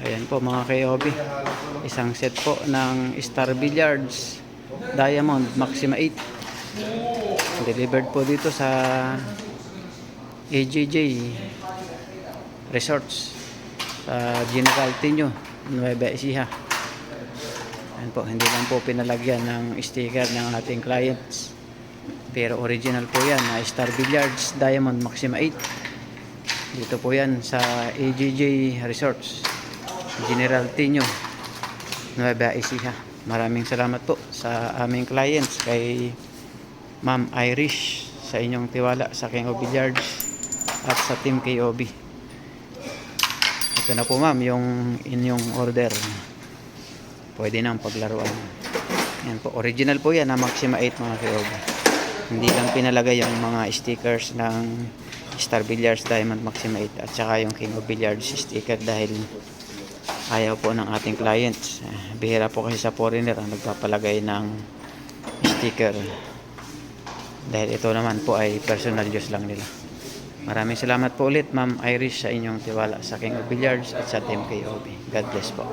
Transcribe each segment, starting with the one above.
Ayan po mga kayobi, isang set po ng Star Billiards Diamond Maxima 8 delivered po dito sa AJJ Resorts sa General Tino, Nueva Ecija. Ayan po, hindi lang po pinalagyan ng sticker ng ating clients, pero original po yan na Star Billiards Diamond Maxima 8. Dito po yan sa AJJ Resorts, General Tino, Nueva Ecija. Maraming salamat po sa aming clients, kay Ma'am Irish, sa inyong tiwala sa King of Billiards at sa Team KOB. Ito na po ma'am yung inyong order. Pwede nang paglaruan. Yan po, original po yan na Maxima 8 mga KOB. Hindi lang pinalagay yung mga stickers ng Star Billiards Diamond Maxima 8 at saka yung King of Billiards sticker dahil ayaw po ng ating clients. Bihira po kasi sa foreigner ang nagpapalagay ng sticker, dahil ito naman po ay personal use lang nila. Maraming salamat po ulit Ma'am Irish sa inyong tiwala sa King of Billiards at sa Team KOB. God bless po.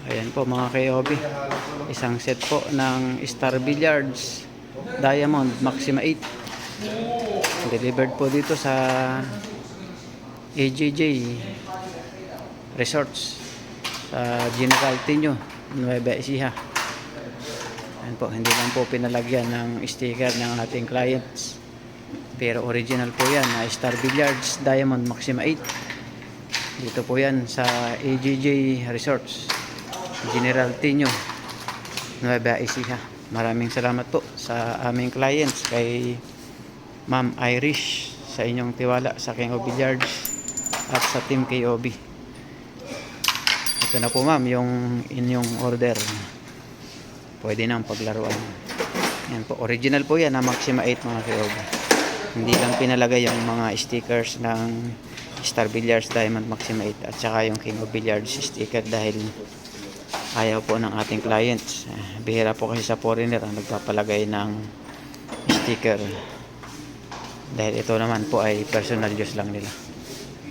Ayan po mga kayobi, isang set po ng Star Billiards Diamond Maxima 8 delivered po dito sa AJJ Resorts sa General Tino, Nueva Ecija. Ayan po, hindi lang po pinalagyan ng sticker ng ating clients, pero original po yan na Star Billiards Diamond Maxima 8. Dito po yan sa AJJ Resorts, General Tino, Nueva Ecija. Maraming salamat po sa aming clients, kay Ma'am Irish, sa inyong tiwala sa King of Billiards at sa Team KOB. Ito na po ma'am yung inyong order. Pwede nang paglaruan. Yan po, original po yan na Maxima 8 mga KOB. Hindi lang pinalagay yung mga stickers ng Star Billiards Diamond Maxima 8 at saka yung King of Billiards sticker dahil ayaw po ng ating clients. Bihira po kasi sa foreigner ang nagpapalagay ng sticker, dahil ito naman po ay personal use lang nila.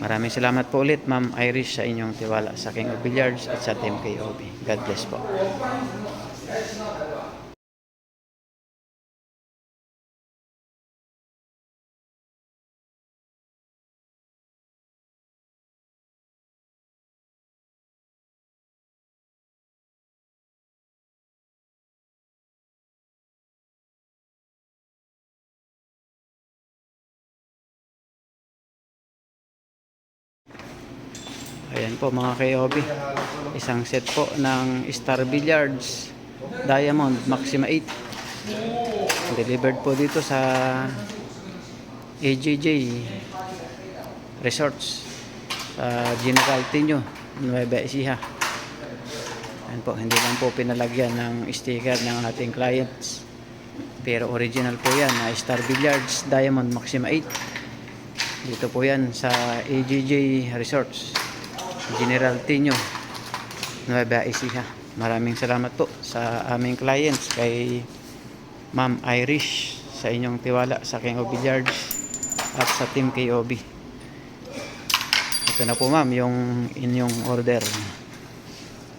Maraming salamat po ulit Ma'am Irish sa inyong tiwala sa King of Billiards at sa Team KOB. God bless po. Ayan po mga kayobi, isang set po ng Star Billiards Diamond Maxima 8 delivered po dito sa AJJ Resorts sa General Tino, Nueva Ecija. Ayan po, hindi lang po pinalagyan ng sticker ng ating clients, pero original po yan na Star Billiards Diamond Maxima 8. Dito po yan sa AJJ Resorts, General Tino, Nueva Ecija. Maraming salamat po sa aming clients, kay Ma'am Irish, sa inyong tiwala sa King of Billiards at sa Team KOB. Ito na po ma'am yung inyong order.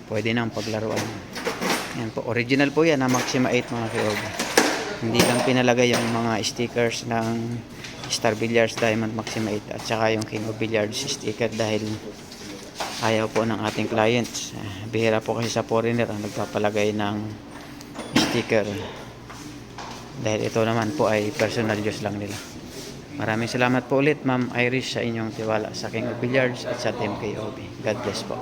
Pwede nang paglaruan. Yan po, original po yan na Maxima 8 mga KOB. Hindi lang pinalagay yung mga stickers ng Star Billiards Diamond Maxima 8 at saka yung King of Billiards sticker dahil ayaw po ng ating clients. Bihira po kasi sa foreigner ang nagpapalagay ng sticker, dahil ito naman po ay personal use lang nila. Maraming salamat po ulit Ma'am Irish sa inyong tiwala sa King of Billiards at sa Team KOB. God bless po.